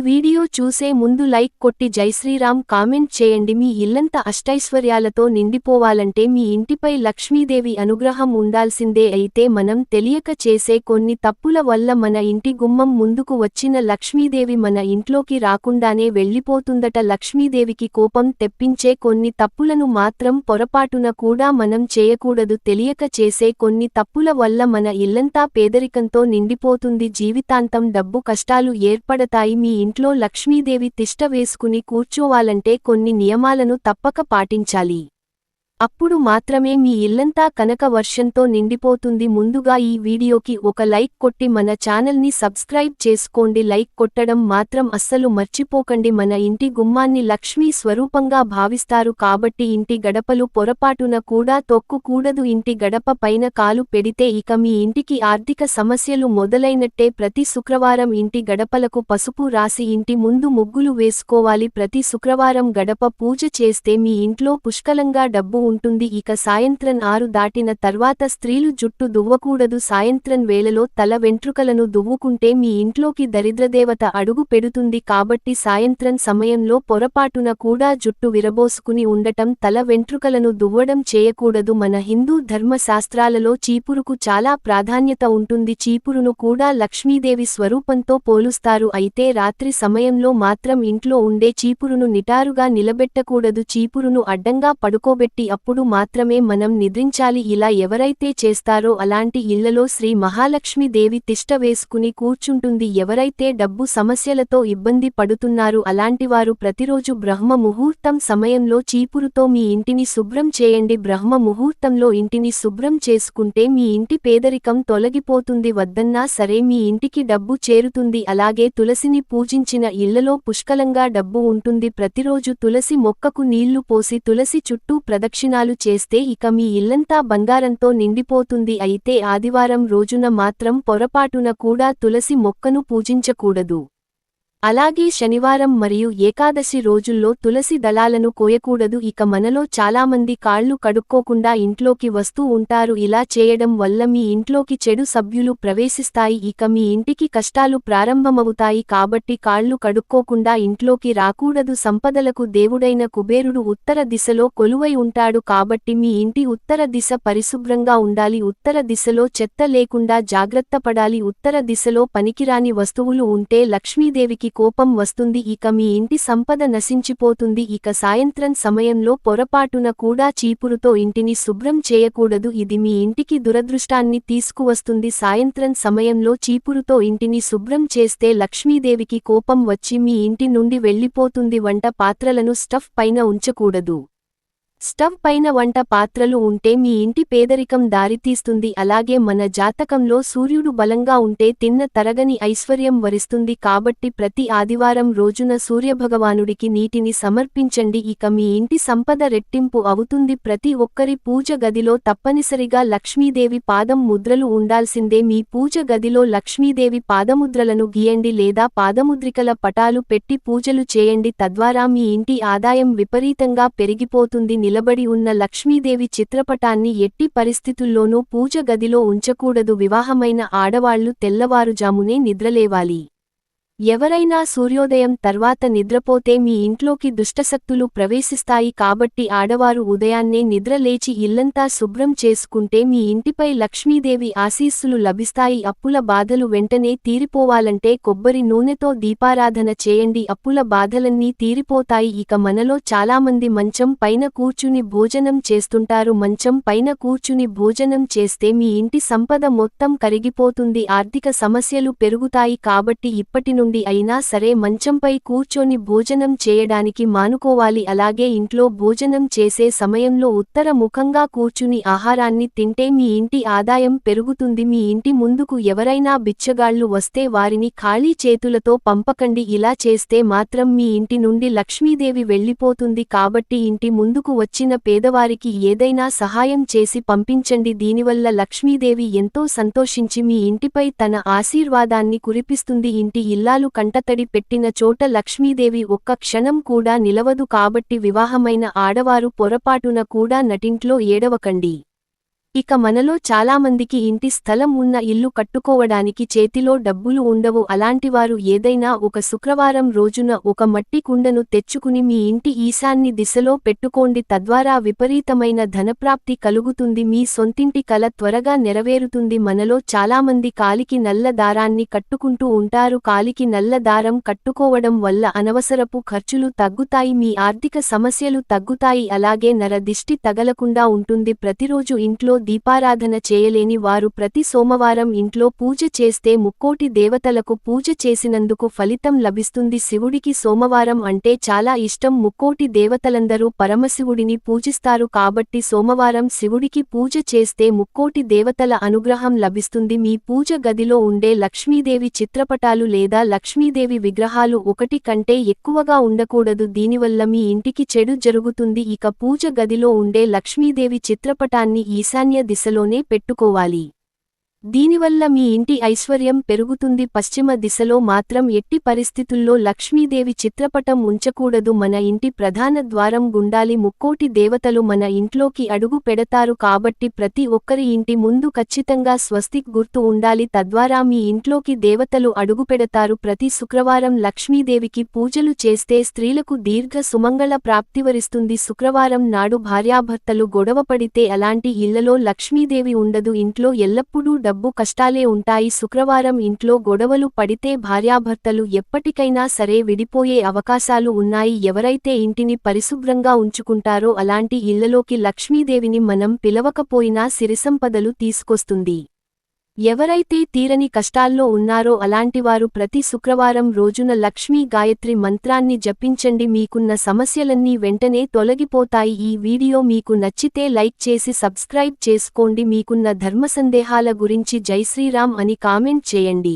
Video చూసే ముందు like కొట్టి జైశ్రీరామ్ కామెంట్ చేయండి. మీ ఇల్లంతా అష్టైశ్వర్యాలతో నిండిపోవాలంటే మీ ఇంటిపై లక్ష్మీదేవి అనుగ్రహం ఉండాల్సిందే. అయితే మనం తెలియక చేసే కొన్ని తప్పుల వల్ల మన ఇంటి గుమ్మం ముందుకు వచ్చిన లక్ష్మీదేవి మన ఇంట్లోకి రాకుండానే వెళ్ళిపోతుందట. లక్ష్మీదేవికి కోపం తెప్పించే కొన్ని తప్పులను మాత్రం పొరపాటున కూడా మనం చేయకూడదు. తెలియక చేసే కొన్ని తప్పుల వల్ల మన ఇల్లంతా పేదరికంతో నిండిపోతుంది. జీవితాంతం డబ్బు కష్టాలు ఏర్పడతాయి. మీ ఇంట్లో లక్ష్మీదేవి తిష్ట వేసుకుని కూర్చోవాలంటే కొన్ని నియమాలను తప్పక పాటించాలి. అప్పుడు మాత్రమే మీ ఇల్లంతా కనక వర్షంతో నిండిపోతుంది. ముందుగా ఈ వీడియోకి ఒక లైక్ కొట్టి మన ఛానల్ని సబ్స్క్రైబ్ చేసుకోండి. లైక్ కొట్టడం మాత్రం అస్సలు మర్చిపోకండి. మన ఇంటి గుమ్మాన్ని లక్ష్మీ స్వరూపంగా భావిస్తారు కాబట్టి ఇంటి గడపలు పొరపాటున కూడా తొక్కకూడదు. ఇంటి గడప పైన కాలు పెడితే ఇక మీ ఇంటికి ఆర్థిక సమస్యలు మొదలైనట్టే. ప్రతి శుక్రవారం ఇంటి గడపలకు పసుపు రాసి ఇంటి ముందు ముగ్గులు వేసుకోవాలి. ప్రతి శుక్రవారం గడప పూజ చేస్తే మీ ఇంట్లో పుష్కలంగా డబ్బు ఉంటుంది. ఇక సాయంత్రం 6 దాటిన తర్వాత స్త్రీలు జుట్టు దువ్వకూడదు. సాయంత్రం వేళలో తల వెంట్రుకలను దువ్వుకుంటే మీ ఇంట్లోకి దరిద్రదేవత అడుగు పెడుతుంది. కాబట్టి సాయంత్రం సమయంలో పొరపాటున కూడా జుట్టు విరబోసుకుని ఉండటం, తల వెంట్రుకలను దువ్వడం చేయకూడదు. మన హిందూ ధర్మశాస్త్రాలలో చీపురుకు చాలా ప్రాధాన్యత ఉంటుంది. చీపురును కూడా లక్ష్మీదేవి స్వరూపంతో పోలుస్తారు. అయితే రాత్రి సమయంలో మాత్రం ఇంట్లో ఉండే చీపురును నిటారుగా నిలబెట్టకూడదు. చీపురును అడ్డంగా పడుకోబెట్టి అప్పుడు మాత్రమే మనం నిద్రించాలి. ఇలా ఎవరైతే చేస్తారో అలాంటి ఇళ్లలో శ్రీ మహాలక్ష్మి దేవి తిష్ట వేసుకుని కూర్చుంటుంది. ఎవరైతే డబ్బు సమస్యలతో ఇబ్బంది పడుతున్నారో అలాంటివారు ప్రతిరోజు బ్రహ్మ ముహూర్తం సమయంలో చీపురుతో మీ ఇంటిని శుభ్రం చేయండి. బ్రహ్మ ముహూర్తంలో ఇంటిని శుభ్రం చేసుకుంటే మీ ఇంటి పేదరికం తొలగిపోతుంది. వద్దన్నా సరే మీ ఇంటికి డబ్బు చేరుతుంది. అలాగే తులసిని పూజించిన ఇళ్లలో పుష్కలంగా డబ్బు ఉంటుంది. ప్రతిరోజు తులసి మొక్కకు నీళ్లు పోసి తులసి చుట్టూ ప్రదక్షిణాలు చేస్తే ఇక మీ ఇల్లంతా బంగారంతో నిండిపోతుంది. అయితే ఆదివారం రోజున మాత్రం పొరపాటున కూడా తులసి మొక్కను పూజించకూడదు. అలాగే శనివారం మరియు ఏకాదశి రోజుల్లో తులసి దళాలను కోయకూడదు. ఇక మనలో చాలామంది కాళ్లు కడుక్కోకుండా ఇంట్లోకి వస్తూ ఉంటారు. ఇలా చేయడం వల్ల మీ ఇంట్లోకి చెడు సభ్యులు ప్రవేశిస్తాయి. ఇక మీ ఇంటికి కష్టాలు ప్రారంభమవుతాయి. కాబట్టి కాళ్లు కడుక్కోకుండా ఇంట్లోకి రాకూడదు. సంపదలకు దేవుడైన కుబేరుడు ఉత్తర దిశలో కొలువై ఉంటాడు. కాబట్టి మీ ఇంటి ఉత్తర దిశ పరిశుభ్రంగా ఉండాలి. ఉత్తర దిశలో చెత్త లేకుండా జాగ్రత్త పడాలి. ఉత్తర దిశలో పనికిరాని వస్తువులు ఉంటే లక్ష్మీదేవికి కోపం వస్తుంది. ఇక మీ ఇంటి సంపద నశించిపోతుంది. ఇక సాయంత్రం సమయంలో పొరపాటున కూడా చీపురుతో ఇంటిని శుభ్రం చేయకూడదు. ఇది మీ ఇంటికి దురదృష్టాన్ని తీసుకువస్తుంది. సాయంత్రం సమయంలో చీపురుతో ఇంటిని శుభ్రం చేస్తే లక్ష్మీదేవికి కోపం వచ్చి మీ ఇంటి నుండి వెళ్ళిపోతుంది. వంట పాత్రలను స్టవ్ పైన ఉంచకూడదు. స్టవ్ పైన వంట పాత్రలు ఉంటే మీ ఇంటి పేదరికం దారితీస్తుంది. అలాగే మన జాతకంలో సూర్యుడు బలంగా ఉంటే తిన్న తరగని ఐశ్వర్యం వరిస్తుంది. కాబట్టి ప్రతి ఆదివారం రోజున సూర్యభగవానుడికి నీటిని సమర్పించండి. ఇక మీ ఇంటి సంపద రెట్టింపు అవుతుంది. ప్రతి ఒక్కరి పూజ గదిలో తప్పనిసరిగా లక్ష్మీదేవి పాదం ముద్రలు ఉండాల్సిందే. మీ పూజ గదిలో లక్ష్మీదేవి పాదముద్రలను గీయండి లేదా పాదముద్రికల పటాలు పెట్టి పూజలు చేయండి. తద్వారా మీ ఇంటి ఆదాయం విపరీతంగా పెరిగిపోతుంది. నిలబడి ఉన్న లక్ష్మీదేవి చిత్రపటాన్ని ఎట్టి పరిస్థితుల్లోనూ పూజ గదిలో ఉంచకూడదు. వివాహమైన ఆడవాళ్లు తెల్లవారుజామునే నిద్రలేవాలి. ఎవరైనా సూర్యోదయం తర్వాత నిద్రపోతే మీ ఇంట్లోకి దుష్టశక్తులు ప్రవేశిస్తాయి. కాబట్టి ఆడవారు ఉదయాన్నే నిద్ర లేచి ఇల్లంతా శుభ్రం చేసుకుంటే మీ ఇంటిపై లక్ష్మీదేవి ఆశీస్సులు లభిస్తాయి. అప్పుల బాధలు వెంటనే తీరిపోవాలంటే కొబ్బరి నూనెతో దీపారాధన చేయండి. అప్పుల బాధలన్నీ తీరిపోతాయి. ఇక మనలో చాలామంది మంచం పైన కూర్చుని భోజనం చేస్తుంటారు. మంచం పైన కూర్చుని భోజనం చేస్తే మీ ఇంటి సంపద మొత్తం కరిగిపోతుంది. ఆర్థిక సమస్యలు పెరుగుతాయి. కాబట్టి ఇప్పటి నుండి అయినా సరే మంచంపై కూర్చొని భోజనం చేయడానికి మానుకోవాలి. అలాగే ఇంట్లో భోజనం చేసే సమయంలో ఉత్తర ముఖంగా కూర్చుని ఆహారాన్ని తింటే మీ ఇంటి ఆదాయం పెరుగుతుంది. మీ ఇంటి ముందుకు ఎవరైనా బిచ్చగాళ్లు వస్తే వారిని ఖాళీ చేతులతో పంపకండి. ఇలా చేస్తే మాత్రం మీ ఇంటి నుండి లక్ష్మీదేవి వెళ్ళిపోతుంది. కాబట్టి ఇంటి ముందుకు వచ్చిన పేదవారికి ఏదైనా సహాయం చేసి పంపించండి. దీనివల్ల లక్ష్మీదేవి ఎంతో సంతోషించి మీ ఇంటిపై తన ఆశీర్వాదాన్ని కురిపిస్తుంది. ఇంటి ఇల్లాలు కంటతడి పెట్టిన చోట లక్ష్మీదేవి ఒక్క క్షణం కూడా నిలవదు. కాబట్టి వివాహమైన ఆడవారు పొరపాటున కూడా నటింట్లో ఏడవకండి. ఇక మనలో చాలామందికి ఇంటి స్థలం ఉన్న ఇల్లు కట్టుకోవడానికి చేతిలో డబ్బులు ఉండవు. అలాంటివారు ఏదైనా ఒక శుక్రవారం రోజున ఒక మట్టి కుండను తెచ్చుకుని మీ ఇంటి ఈశాన్య దిశలో పెట్టుకోండి. తద్వారా విపరీతమైన ధనప్రాప్తి కలుగుతుంది. మీ సొంతింటి కల త్వరగా నెరవేరుతుంది. మనలో చాలామంది కాలికి నల్ల దారాన్ని కట్టుకుంటూ ఉంటారు. కాలికి నల్ల దారం కట్టుకోవడం వల్ల అనవసరపు ఖర్చులు తగ్గుతాయి, మీ ఆర్థిక సమస్యలు తగ్గుతాయి, అలాగే నరదిష్టి తగలకుండా ఉంటుంది. ప్రతిరోజు ఇంట్లో దీపారాధన చేయలేని వారు ప్రతి సోమవారం ఇంట్లో పూజ చేస్తే ముక్కోటి దేవతలకు పూజ చేసినందుకు ఫలితం లభిస్తుంది. శివుడికి సోమవారం అంటే చాలా ఇష్టం. ముక్కోటి దేవతలందరూ పరమశివుడిని పూజిస్తారు కాబట్టి సోమవారం శివుడికి పూజ చేస్తే ముక్కోటి దేవతల అనుగ్రహం లభిస్తుంది. మీ పూజ గదిలో ఉండే లక్ష్మీదేవి చిత్రపటాలు లేదా లక్ష్మీదేవి విగ్రహాలు ఒకటి కంటే ఎక్కువగా ఉండకూడదు. దీనివల్ల మీ ఇంటికి చెడు జరుగుతుంది. ఇక పూజ గదిలో ఉండే లక్ష్మీదేవి చిత్రపటాన్ని ఈశాన్య దిశలోనే పెట్టుకోవాలి. దీనివల్ల మీ ఇంటి ఐశ్వర్యం పెరుగుతుంది. పశ్చిమ దిశలో మాత్రం ఎట్టి పరిస్థితుల్లో లక్ష్మీదేవి చిత్రపటం ఉంచకూడదు. మన ఇంటి ప్రధాన ద్వారం గుండాలి. ముక్కోటి దేవతలు మన ఇంట్లోకి అడుగు పెడతారు కాబట్టి ప్రతి ఒక్కరి ఇంటి ముందు ఖచ్చితంగా స్వస్తిక్ గుర్తు ఉండాలి. తద్వారా మీ ఇంట్లోకి దేవతలు అడుగుపెడతారు. ప్రతి శుక్రవారం లక్ష్మీదేవికి పూజలు చేస్తే స్త్రీలకు దీర్ఘ సుమంగళ ప్రాప్తివరిస్తుంది. శుక్రవారం నాడు భార్యాభర్తలు గొడవపడితే అలాంటి ఇళ్లలో లక్ష్మీదేవి ఉండదు. ఇంట్లో ఎల్లప్పుడూ డబ్బు కష్టాలే ఉంటాయి. శుక్రవారం ఇంట్లో గొడవలు పడితే భార్యాభర్తలు ఎప్పటికైనా సరే విడిపోయే అవకాశాలు ఉన్నాయి. ఎవరైతే ఇంటిని పరిశుభ్రంగా ఉంచుకుంటారో అలాంటి ఇళ్లలోకి లక్ష్మీదేవిని మనం పిలవకపోయినా సిరిసంపదలు తీసుకొస్తుంది. ఎవరైతే తీరని కష్టాల్లో ఉన్నారో అలాంటివారు ప్రతి శుక్రవారం రోజున లక్ష్మీ గాయత్రి మంత్రాన్ని జపించండి. మీకున్న సమస్యలన్నీ వెంటనే తొలగిపోతాయి. ఈ వీడియో మీకు నచ్చితే లైక్ చేసి సబ్స్క్రైబ్ చేసుకోండి. మీకున్న ధర్మ సందేహాల గురించి జై శ్రీరామ్ అని కామెంట్ చేయండి.